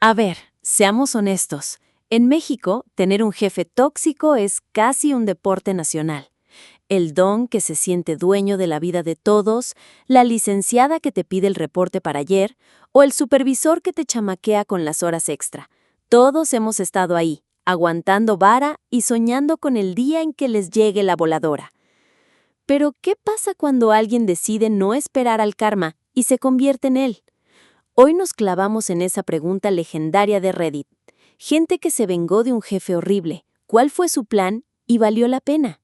A ver, seamos honestos. En México, tener un jefe tóxico es casi un deporte nacional. El don que se siente dueño de la vida de todos, la licenciada que te pide el reporte para ayer, o el supervisor que te chamaquea con las horas extra. Todos hemos estado ahí, aguantando vara y soñando con el día en que les llegue la voladora. Pero, ¿qué pasa cuando alguien decide no esperar al karma y se convierte en él? Hoy nos clavamos en esa pregunta legendaria de Reddit. Gente que se vengó de un jefe horrible. ¿Cuál fue su plan y valió la pena?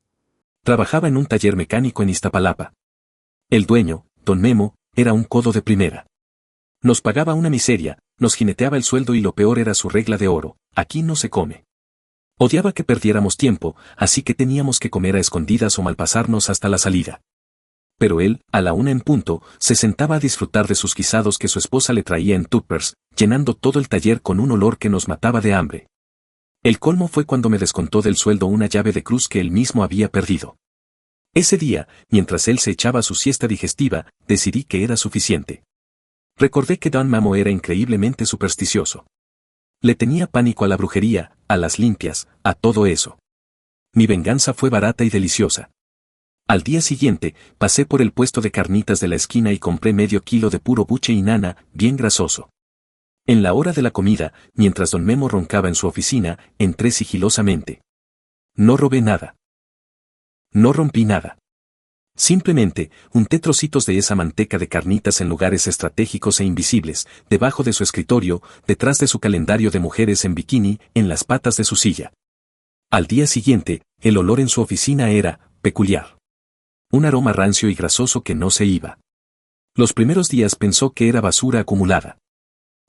Trabajaba en un taller mecánico en Iztapalapa. El dueño, don Memo, era un codo de primera. Nos pagaba una miseria, nos jineteaba el sueldo y lo peor era su regla de oro: aquí no se come. Odiaba que perdiéramos tiempo, así que teníamos que comer a escondidas o malpasarnos hasta la salida. Pero él, a la 1 en punto, se sentaba a disfrutar de sus guisados que su esposa le traía en tuppers, llenando todo el taller con un olor que nos mataba de hambre. El colmo fue cuando me descontó del sueldo una llave de cruz que él mismo había perdido. Ese día, mientras él se echaba su siesta digestiva, decidí que era suficiente. Recordé que don Memo era increíblemente supersticioso. Le tenía pánico a la brujería, a las limpias, a todo eso. Mi venganza fue barata y deliciosa. Al día siguiente, pasé por el puesto de carnitas de la esquina y compré medio kilo de puro buche y nana, bien grasoso. En la hora de la comida, mientras don Memo roncaba en su oficina, entré sigilosamente. No robé nada. No rompí nada. Simplemente, unté trocitos de esa manteca de carnitas en lugares estratégicos e invisibles, debajo de su escritorio, detrás de su calendario de mujeres en bikini, en las patas de su silla. Al día siguiente, el olor en su oficina era peculiar. Un aroma rancio y grasoso que no se iba. Los primeros días pensó que era basura acumulada.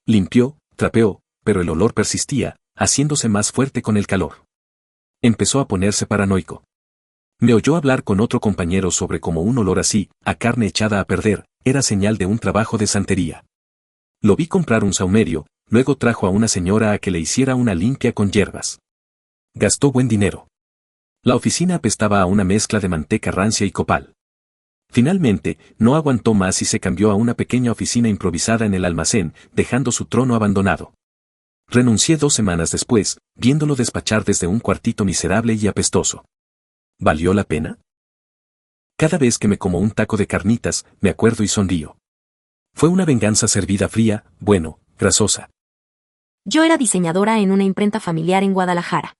Limpió, trapeó, pero el olor persistía, haciéndose más fuerte con el calor. Empezó a ponerse paranoico. Me oyó hablar con otro compañero sobre cómo un olor así, a carne echada a perder, era señal de un trabajo de santería. Lo vi comprar un saumerio, luego trajo a una señora a que le hiciera una limpia con hierbas. Gastó buen dinero. La oficina apestaba a una mezcla de manteca rancia y copal. Finalmente, no aguantó más y se cambió a una pequeña oficina improvisada en el almacén, dejando su trono abandonado. Renuncié 2 semanas después, viéndolo despachar desde un cuartito miserable y apestoso. ¿Valió la pena? Cada vez que me como un taco de carnitas, me acuerdo y sonrío. Fue una venganza servida fría, bueno, grasosa. Yo era diseñadora en una imprenta familiar en Guadalajara.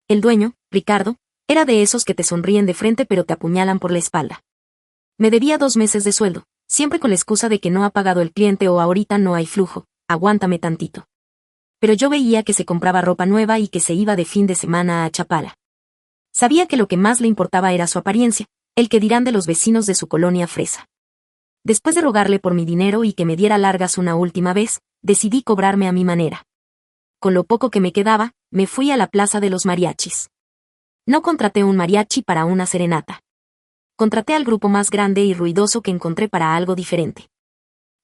El dueño, Ricardo, era de esos que te sonríen de frente pero te apuñalan por la espalda. Me debía 2 meses de sueldo, siempre con la excusa de que no ha pagado el cliente o ahorita no hay flujo, aguántame tantito. Pero yo veía que se compraba ropa nueva y que se iba de fin de semana a Chapala. Sabía que lo que más le importaba era su apariencia, el que dirán de los vecinos de su colonia fresa. Después de rogarle por mi dinero y que me diera largas una última vez, decidí cobrarme a mi manera. Con lo poco que me quedaba, me fui a la plaza de los mariachis. No contraté un mariachi para una serenata. Contraté al grupo más grande y ruidoso que encontré para algo diferente.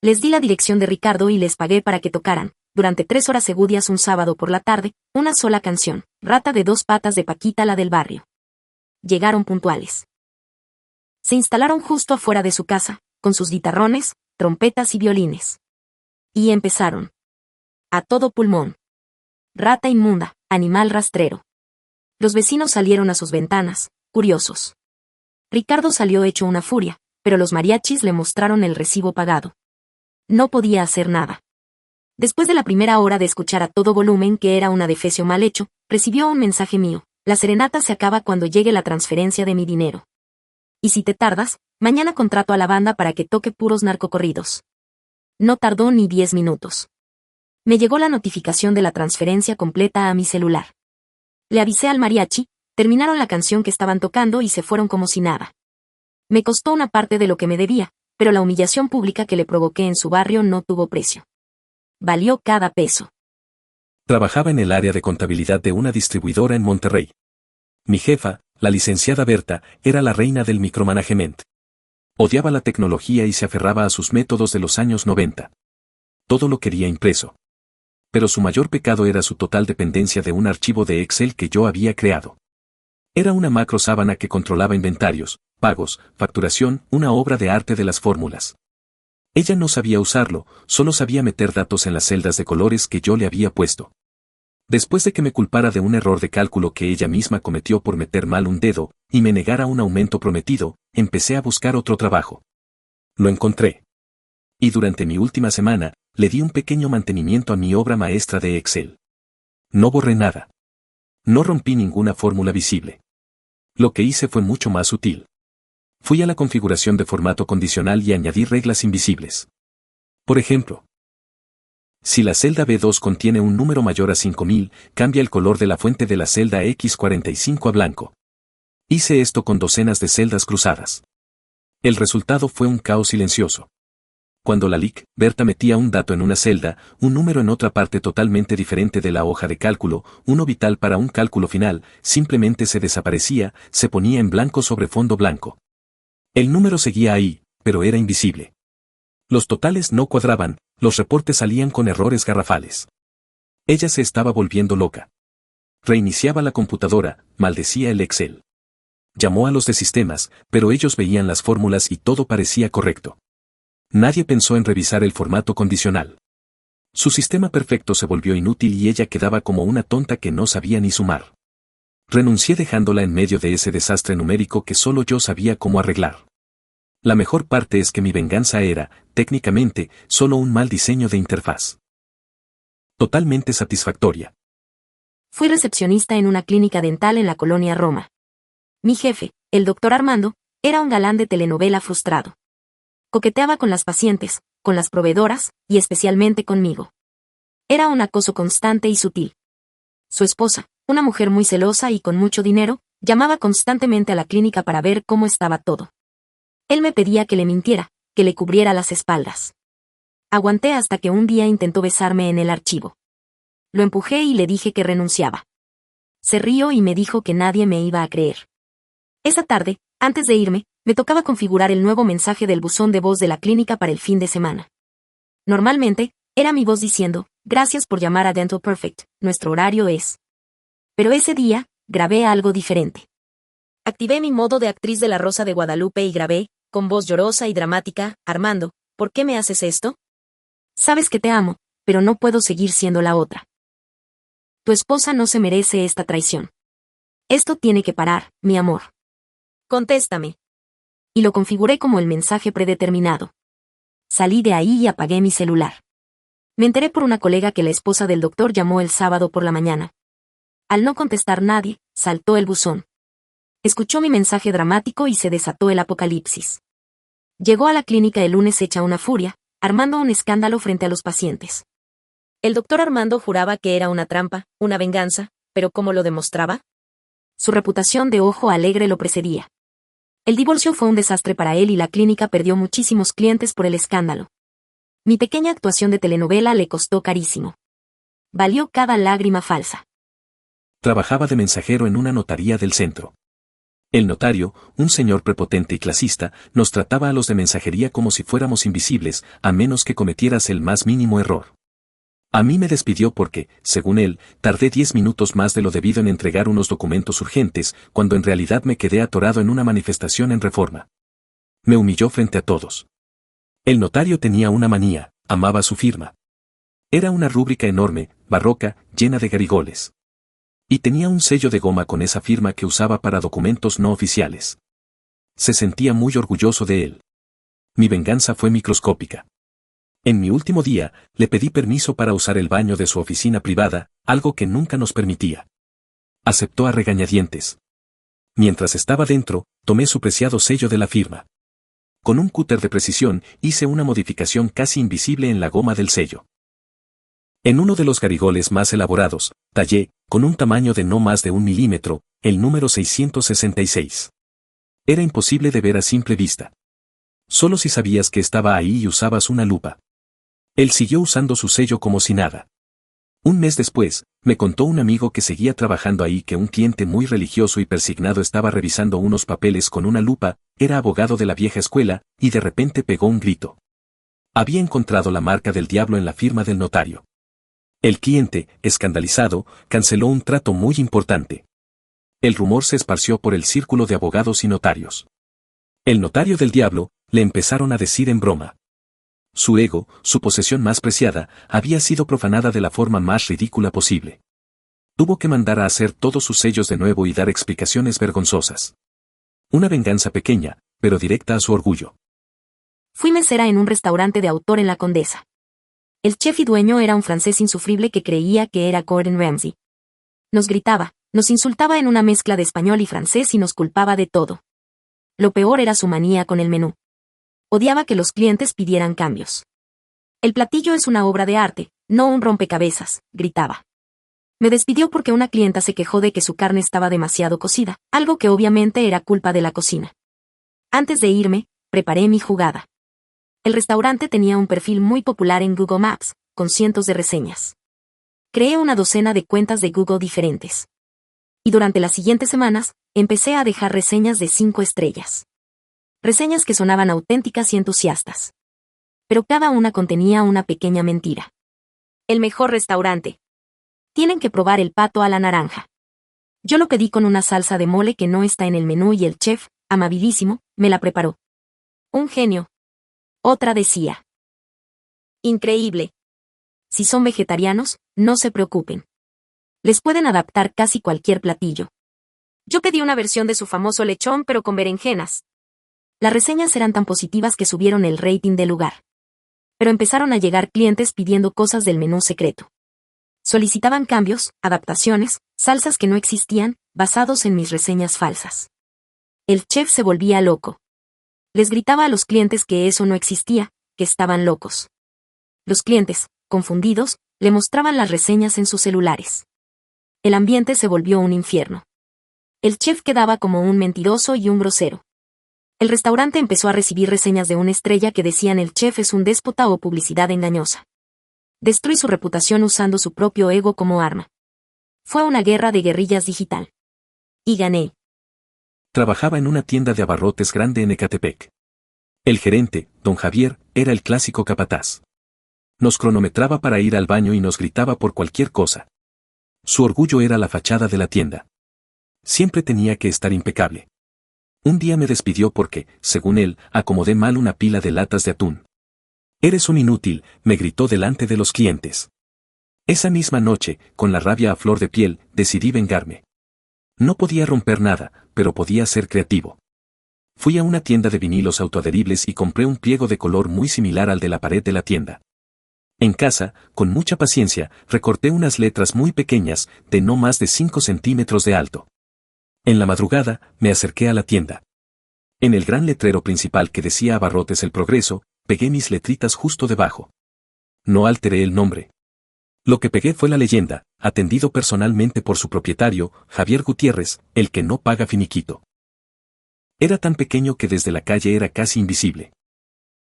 Les di la dirección de Ricardo y les pagué para que tocaran, durante 3 horas seguidas un sábado por la tarde, una sola canción, Rata de 2 patas de Paquita la del barrio. Llegaron puntuales. Se instalaron justo afuera de su casa, con sus guitarrones, trompetas y violines. Y empezaron. A todo pulmón. Rata inmunda, animal rastrero. Los vecinos salieron a sus ventanas, curiosos. Ricardo salió hecho una furia, pero los mariachis le mostraron el recibo pagado. No podía hacer nada. Después de la primera hora de escuchar a todo volumen que era un adefesio mal hecho, recibió un mensaje mío: la serenata se acaba cuando llegue la transferencia de mi dinero. Y si te tardas, mañana contrato a la banda para que toque puros narcocorridos. No tardó ni 10 minutos. Me llegó la notificación de la transferencia completa a mi celular. Le avisé al mariachi, terminaron la canción que estaban tocando y se fueron como si nada. Me costó una parte de lo que me debía, pero la humillación pública que le provoqué en su barrio no tuvo precio. Valió cada peso. Trabajaba en el área de contabilidad de una distribuidora en Monterrey. Mi jefa, la licenciada Berta, era la reina del micromanagement. Odiaba la tecnología y se aferraba a sus métodos de los años 90. Todo lo quería impreso. Pero su mayor pecado era su total dependencia de un archivo de Excel que yo había creado. Era una macro sábana que controlaba inventarios, pagos, facturación, una obra de arte de las fórmulas. Ella no sabía usarlo, solo sabía meter datos en las celdas de colores que yo le había puesto. Después de que me culpara de un error de cálculo que ella misma cometió por meter mal un dedo, y me negara un aumento prometido, empecé a buscar otro trabajo. Lo encontré. Y durante mi última semana, le di un pequeño mantenimiento a mi obra maestra de Excel. No borré nada. No rompí ninguna fórmula visible. Lo que hice fue mucho más sutil. Fui a la configuración de formato condicional y añadí reglas invisibles. Por ejemplo, si la celda B2 contiene un número mayor a 5000, cambia el color de la fuente de la celda X45 a blanco. Hice esto con docenas de celdas cruzadas. El resultado fue un caos silencioso. Cuando la LIC, Berta metía un dato en una celda, un número en otra parte totalmente diferente de la hoja de cálculo, uno vital para un cálculo final, simplemente se desaparecía, se ponía en blanco sobre fondo blanco. El número seguía ahí, pero era invisible. Los totales no cuadraban, los reportes salían con errores garrafales. Ella se estaba volviendo loca. Reiniciaba la computadora, maldecía el Excel. Llamó a los de sistemas, pero ellos veían las fórmulas y todo parecía correcto. Nadie pensó en revisar el formato condicional. Su sistema perfecto se volvió inútil y ella quedaba como una tonta que no sabía ni sumar. Renuncié dejándola en medio de ese desastre numérico que solo yo sabía cómo arreglar. La mejor parte es que mi venganza era, técnicamente, solo un mal diseño de interfaz. Totalmente satisfactoria. Fui recepcionista en una clínica dental en la colonia Roma. Mi jefe, el doctor Armando, era un galán de telenovela frustrado. Coqueteaba con las pacientes, con las proveedoras, y especialmente conmigo. Era un acoso constante y sutil. Su esposa, una mujer muy celosa y con mucho dinero, llamaba constantemente a la clínica para ver cómo estaba todo. Él me pedía que le mintiera, que le cubriera las espaldas. Aguanté hasta que un día intentó besarme en el archivo. Lo empujé y le dije que renunciaba. Se rió y me dijo que nadie me iba a creer. Esa tarde, antes de irme, me tocaba configurar el nuevo mensaje del buzón de voz de la clínica para el fin de semana. Normalmente, era mi voz diciendo, gracias por llamar a Dental Perfect, nuestro horario es. Pero ese día, grabé algo diferente. Activé mi modo de actriz de La Rosa de Guadalupe y grabé, con voz llorosa y dramática, Armando, ¿por qué me haces esto? Sabes que te amo, pero no puedo seguir siendo la otra. Tu esposa no se merece esta traición. Esto tiene que parar, mi amor. Contéstame. Y lo configuré como el mensaje predeterminado. Salí de ahí y apagué mi celular. Me enteré por una colega que la esposa del doctor llamó el sábado por la mañana. Al no contestar nadie, saltó el buzón. Escuchó mi mensaje dramático y se desató el apocalipsis. Llegó a la clínica el lunes hecha una furia, armando un escándalo frente a los pacientes. El doctor Armando juraba que era una trampa, una venganza, pero ¿cómo lo demostraba? Su reputación de ojo alegre lo precedía. El divorcio fue un desastre para él y la clínica perdió muchísimos clientes por el escándalo. Mi pequeña actuación de telenovela le costó carísimo. Valió cada lágrima falsa. Trabajaba de mensajero en una notaría del centro. El notario, un señor prepotente y clasista, nos trataba a los de mensajería como si fuéramos invisibles, a menos que cometieras el más mínimo error. A mí me despidió porque, según él, tardé 10 minutos más de lo debido en entregar unos documentos urgentes, cuando en realidad me quedé atorado en una manifestación en Reforma. Me humilló frente a todos. El notario tenía una manía, amaba su firma. Era una rúbrica enorme, barroca, llena de garigoles. Y tenía un sello de goma con esa firma que usaba para documentos no oficiales. Se sentía muy orgulloso de él. Mi venganza fue microscópica. En mi último día, le pedí permiso para usar el baño de su oficina privada, algo que nunca nos permitía. Aceptó a regañadientes. Mientras estaba dentro, tomé su preciado sello de la firma. Con un cúter de precisión, hice una modificación casi invisible en la goma del sello. En uno de los garigoles más elaborados, tallé, con un tamaño de no más de 1 milímetro, el número 666. Era imposible de ver a simple vista. Solo si sabías que estaba ahí y usabas una lupa. Él siguió usando su sello como si nada. Un mes después, me contó un amigo que seguía trabajando ahí que un cliente muy religioso y persignado estaba revisando unos papeles con una lupa, era abogado de la vieja escuela, y de repente pegó un grito. Había encontrado la marca del diablo en la firma del notario. El cliente, escandalizado, canceló un trato muy importante. El rumor se esparció por el círculo de abogados y notarios. El notario del diablo, le empezaron a decir en broma. Su ego, su posesión más preciada, había sido profanada de la forma más ridícula posible. Tuvo que mandar a hacer todos sus sellos de nuevo y dar explicaciones vergonzosas. Una venganza pequeña, pero directa a su orgullo. Fui mesera en un restaurante de autor en la Condesa. El chef y dueño era un francés insufrible que creía que era Gordon Ramsay. Nos gritaba, nos insultaba en una mezcla de español y francés y nos culpaba de todo. Lo peor era su manía con el menú. Odiaba que los clientes pidieran cambios. El platillo es una obra de arte, no un rompecabezas, gritaba. Me despidió porque una clienta se quejó de que su carne estaba demasiado cocida, algo que obviamente era culpa de la cocina. Antes de irme, preparé mi jugada. El restaurante tenía un perfil muy popular en Google Maps, con cientos de reseñas. Creé una docena de cuentas de Google diferentes. Y durante las siguientes semanas, empecé a dejar reseñas de 5 estrellas. Reseñas que sonaban auténticas y entusiastas. Pero cada una contenía una pequeña mentira. El mejor restaurante. Tienen que probar el pato a la naranja. Yo lo pedí con una salsa de mole que no está en el menú y el chef, amabilísimo, me la preparó. Un genio. Otra decía. Increíble. Si son vegetarianos, no se preocupen. Les pueden adaptar casi cualquier platillo. Yo pedí una versión de su famoso lechón pero con berenjenas. Las reseñas eran tan positivas que subieron el rating del lugar. Pero empezaron a llegar clientes pidiendo cosas del menú secreto. Solicitaban cambios, adaptaciones, salsas que no existían, basados en mis reseñas falsas. El chef se volvía loco. Les gritaba a los clientes que eso no existía, que estaban locos. Los clientes, confundidos, le mostraban las reseñas en sus celulares. El ambiente se volvió un infierno. El chef quedaba como un mentiroso y un grosero. El restaurante empezó a recibir reseñas de una estrella que decían el chef es un déspota o publicidad engañosa. Destruí su reputación usando su propio ego como arma. Fue una guerra de guerrillas digital. Y gané. Trabajaba en una tienda de abarrotes grande en Ecatepec. El gerente, don Javier, era el clásico capataz. Nos cronometraba para ir al baño y nos gritaba por cualquier cosa. Su orgullo era la fachada de la tienda. Siempre tenía que estar impecable. Un día me despidió porque, según él, acomodé mal una pila de latas de atún. «Eres un inútil», me gritó delante de los clientes. Esa misma noche, con la rabia a flor de piel, decidí vengarme. No podía romper nada, pero podía ser creativo. Fui a una tienda de vinilos autoadheribles y compré un pliego de color muy similar al de la pared de la tienda. En casa, con mucha paciencia, recorté unas letras muy pequeñas, de no más de 5 centímetros de alto. En la madrugada, me acerqué a la tienda. En el gran letrero principal que decía Abarrotes El Progreso, pegué mis letritas justo debajo. No alteré el nombre. Lo que pegué fue la leyenda, atendido personalmente por su propietario, Javier Gutiérrez, el que no paga finiquito. Era tan pequeño que desde la calle era casi invisible.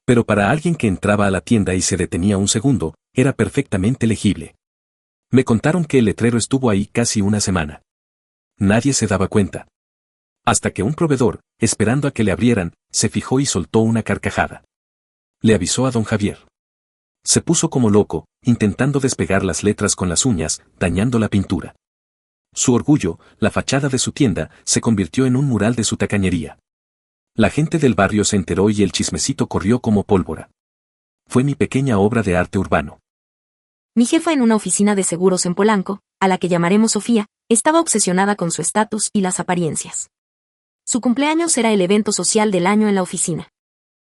Pero para alguien que entraba a la tienda y se detenía un segundo, era perfectamente legible. Me contaron que el letrero estuvo ahí casi una semana. Nadie se daba cuenta. Hasta que un proveedor, esperando a que le abrieran, se fijó y soltó una carcajada. Le avisó a don Javier. Se puso como loco, intentando despegar las letras con las uñas, dañando la pintura. Su orgullo, la fachada de su tienda, se convirtió en un mural de su tacañería. La gente del barrio se enteró y el chismecito corrió como pólvora. Fue mi pequeña obra de arte urbano. Mi jefa en una oficina de seguros en Polanco, a la que llamaremos Sofía, estaba obsesionada con su estatus y las apariencias. Su cumpleaños era el evento social del año en la oficina.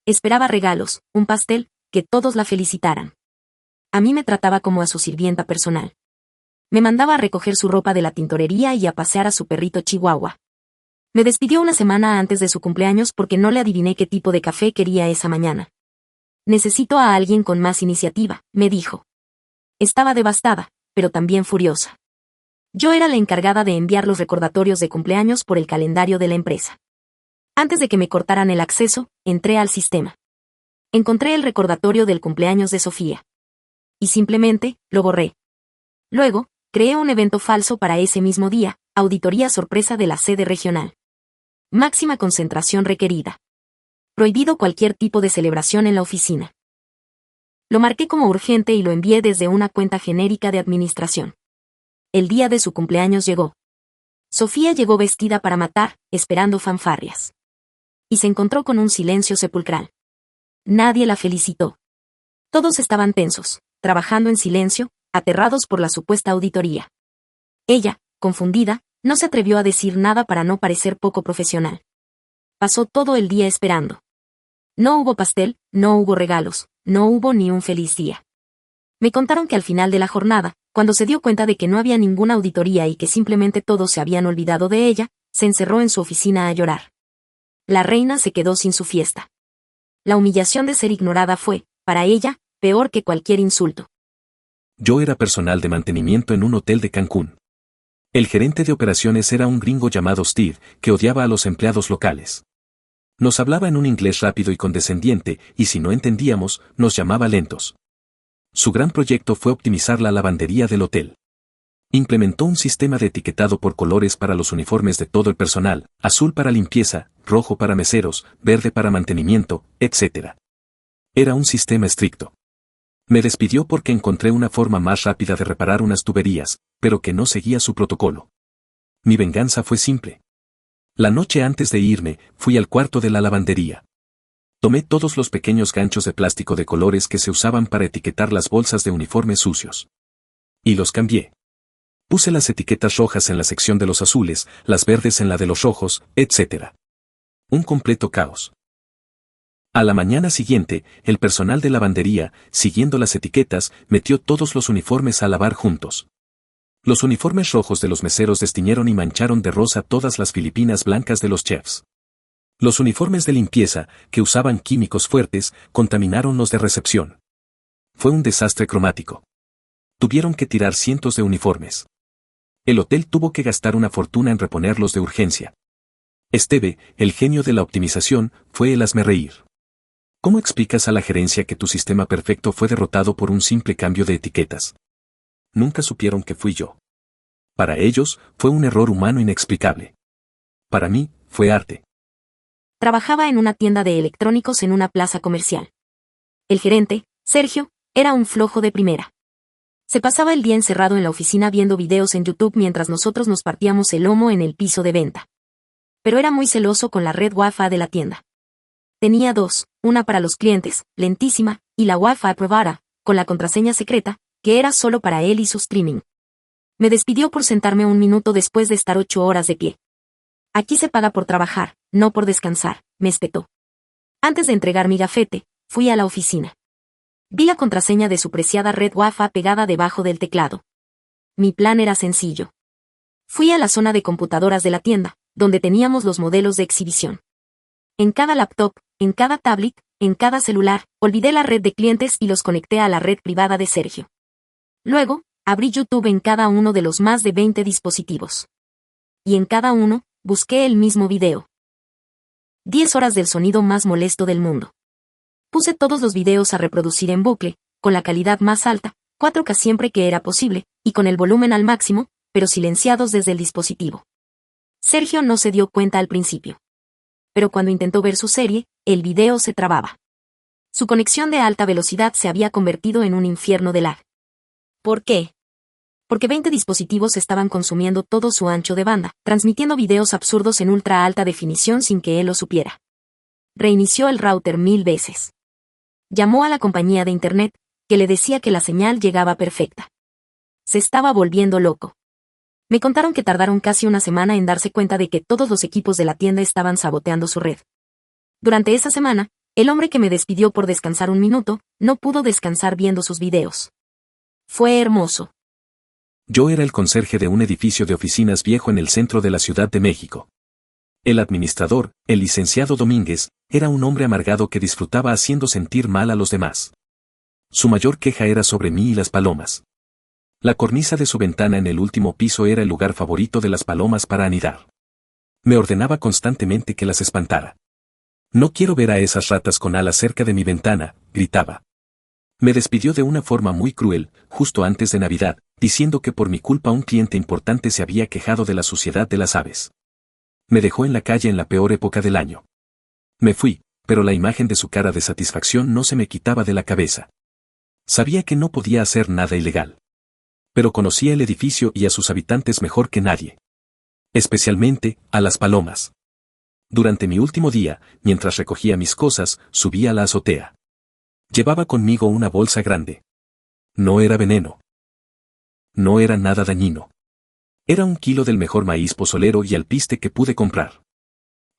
Esperaba regalos, un pastel, que todos la felicitaran. A mí me trataba como a su sirvienta personal. Me mandaba a recoger su ropa de la tintorería y a pasear a su perrito chihuahua. Me despidió una semana antes de su cumpleaños porque no le adiviné qué tipo de café quería esa mañana. Necesito a alguien con más iniciativa, me dijo. Estaba devastada, pero también furiosa. Yo era la encargada de enviar los recordatorios de cumpleaños por el calendario de la empresa. Antes de que me cortaran el acceso, entré al sistema. Encontré el recordatorio del cumpleaños de Sofía. Y simplemente, lo borré. Luego, creé un evento falso para ese mismo día, auditoría sorpresa de la sede regional. Máxima concentración requerida. Prohibido cualquier tipo de celebración en la oficina. Lo marqué como urgente y lo envié desde una cuenta genérica de administración. El día de su cumpleaños llegó. Sofía llegó vestida para matar, esperando fanfarrias. Y se encontró con un silencio sepulcral. Nadie la felicitó. Todos estaban tensos, trabajando en silencio, aterrados por la supuesta auditoría. Ella, confundida, no se atrevió a decir nada para no parecer poco profesional. Pasó todo el día esperando. No hubo pastel, no hubo regalos, no hubo ni un feliz día. Me contaron que al final de la jornada, cuando se dio cuenta de que no había ninguna auditoría y que simplemente todos se habían olvidado de ella, se encerró en su oficina a llorar. La reina se quedó sin su fiesta. La humillación de ser ignorada fue, para ella, peor que cualquier insulto. Yo era personal de mantenimiento en un hotel de Cancún. El gerente de operaciones era un gringo llamado Steve, que odiaba a los empleados locales. Nos hablaba en un inglés rápido y condescendiente, y si no entendíamos, nos llamaba lentos. Su gran proyecto fue optimizar la lavandería del hotel. Implementó un sistema de etiquetado por colores para los uniformes de todo el personal, azul para limpieza, rojo para meseros, verde para mantenimiento, etc. Era un sistema estricto. Me despidió porque encontré una forma más rápida de reparar unas tuberías, pero que no seguía su protocolo. Mi venganza fue simple. La noche antes de irme, fui al cuarto de la lavandería. Tomé todos los pequeños ganchos de plástico de colores que se usaban para etiquetar las bolsas de uniformes sucios. Y los cambié. Puse las etiquetas rojas en la sección de los azules, las verdes en la de los rojos, etc. Un completo caos. A la mañana siguiente, el personal de lavandería, siguiendo las etiquetas, metió todos los uniformes a lavar juntos. Los uniformes rojos de los meseros destiñeron y mancharon de rosa todas las filipinas blancas de los chefs. Los uniformes de limpieza, que usaban químicos fuertes, contaminaron los de recepción. Fue un desastre cromático. Tuvieron que tirar cientos de uniformes. El hotel tuvo que gastar una fortuna en reponerlos de urgencia. Esteve, el genio de la optimización, fue el hazmerreír. ¿Cómo explicas a la gerencia que tu sistema perfecto fue derrotado por un simple cambio de etiquetas? Nunca supieron que fui yo. Para ellos, fue un error humano inexplicable. Para mí, fue arte. Trabajaba en una tienda de electrónicos en una plaza comercial. El gerente, Sergio, era un flojo de primera. Se pasaba el día encerrado en la oficina viendo videos en YouTube mientras nosotros nos partíamos el lomo en el piso de venta. Pero era muy celoso con la red Wi-Fi de la tienda. Tenía dos, una para los clientes, lentísima, y la Wi-Fi privada, con la contraseña secreta, que era solo para él y su streaming. Me despidió por sentarme un minuto después de estar 8 horas de pie. Aquí se paga por trabajar, no por descansar, me espetó. Antes de entregar mi gafete, fui a la oficina. Vi la contraseña de su preciada red Wi-Fi pegada debajo del teclado. Mi plan era sencillo. Fui a la zona de computadoras de la tienda, donde teníamos los modelos de exhibición. En cada laptop, en cada tablet, en cada celular, olvidé la red de clientes y los conecté a la red privada de Sergio. Luego, abrí YouTube en cada uno de los más de 20 dispositivos. Y en cada uno, busqué el mismo video. 10 horas del sonido más molesto del mundo. Puse todos los videos a reproducir en bucle, con la calidad más alta, 4K siempre que era posible, y con el volumen al máximo, pero silenciados desde el dispositivo. Sergio no se dio cuenta al principio. Pero cuando intentó ver su serie, el video se trababa. Su conexión de alta velocidad se había convertido en un infierno de lag. ¿Por qué? Porque 20 dispositivos estaban consumiendo todo su ancho de banda, transmitiendo videos absurdos en ultra alta definición sin que él lo supiera. Reinició el router 1000 veces. Llamó a la compañía de internet, que le decía que la señal llegaba perfecta. Se estaba volviendo loco. Me contaron que tardaron casi una semana en darse cuenta de que todos los equipos de la tienda estaban saboteando su red. Durante esa semana, el hombre que me despidió por descansar un minuto, no pudo descansar viendo sus videos. Fue hermoso. Yo era el conserje de un edificio de oficinas viejo en el centro de la Ciudad de México. El administrador, el licenciado Domínguez, era un hombre amargado que disfrutaba haciendo sentir mal a los demás. Su mayor queja era sobre mí y las palomas. La cornisa de su ventana en el último piso era el lugar favorito de las palomas para anidar. Me ordenaba constantemente que las espantara. No quiero ver a esas ratas con alas cerca de mi ventana, gritaba. Me despidió de una forma muy cruel, justo antes de Navidad, diciendo que por mi culpa un cliente importante se había quejado de la suciedad de las aves. Me dejó en la calle en la peor época del año. Me fui, pero la imagen de su cara de satisfacción no se me quitaba de la cabeza. Sabía que no podía hacer nada ilegal. Pero conocía el edificio y a sus habitantes mejor que nadie. Especialmente, a las palomas. Durante mi último día, mientras recogía mis cosas, subí a la azotea. Llevaba conmigo una bolsa grande. No era veneno. No era nada dañino. Era 1 kilo del mejor maíz pozolero y alpiste que pude comprar.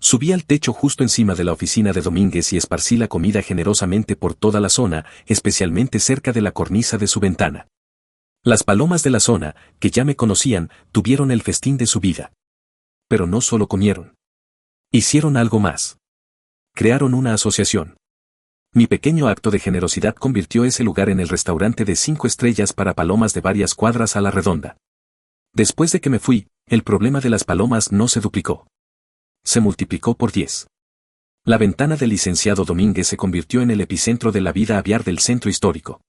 Subí al techo justo encima de la oficina de Domínguez y esparcí la comida generosamente por toda la zona, especialmente cerca de la cornisa de su ventana. Las palomas de la zona, que ya me conocían, tuvieron el festín de su vida. Pero no solo comieron. Hicieron algo más. Crearon una asociación. Mi pequeño acto de generosidad convirtió ese lugar en el restaurante de 5 estrellas para palomas de varias cuadras a la redonda. Después de que me fui, el problema de las palomas no se duplicó. Se multiplicó por 10. La ventana del licenciado Domínguez se convirtió en el epicentro de la vida aviar del centro histórico.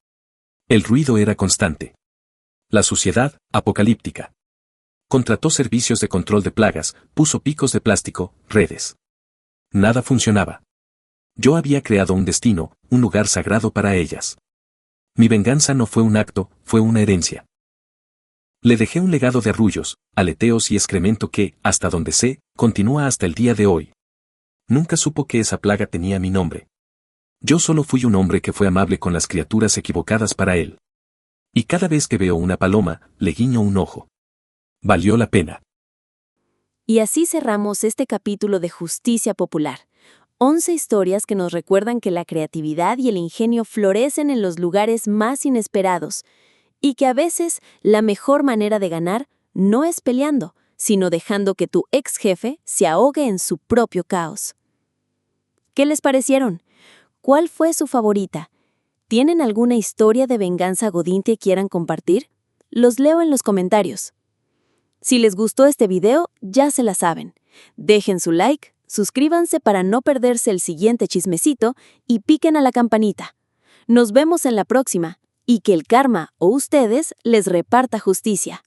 El ruido era constante. La suciedad, apocalíptica. Contrató servicios de control de plagas, puso picos de plástico, redes. Nada funcionaba. Yo había creado un destino, un lugar sagrado para ellas. Mi venganza no fue un acto, fue una herencia. Le dejé un legado de arrullos, aleteos y excremento que, hasta donde sé, continúa hasta el día de hoy. Nunca supo que esa plaga tenía mi nombre. Yo solo fui un hombre que fue amable con las criaturas equivocadas para él. Y cada vez que veo una paloma, le guiño un ojo. Valió la pena. Y así cerramos este capítulo de Justicia Popular. 11 historias que nos recuerdan que la creatividad y el ingenio florecen en los lugares más inesperados, y que a veces la mejor manera de ganar no es peleando, sino dejando que tu ex jefe se ahogue en su propio caos. ¿Qué les parecieron? ¿Cuál fue su favorita? ¿Tienen alguna historia de venganza godín que quieran compartir? Los leo en los comentarios. Si les gustó este video, ya se la saben. Dejen su like, suscríbanse para no perderse el siguiente chismecito y piquen a la campanita. Nos vemos en la próxima, y que el karma o ustedes les reparta justicia.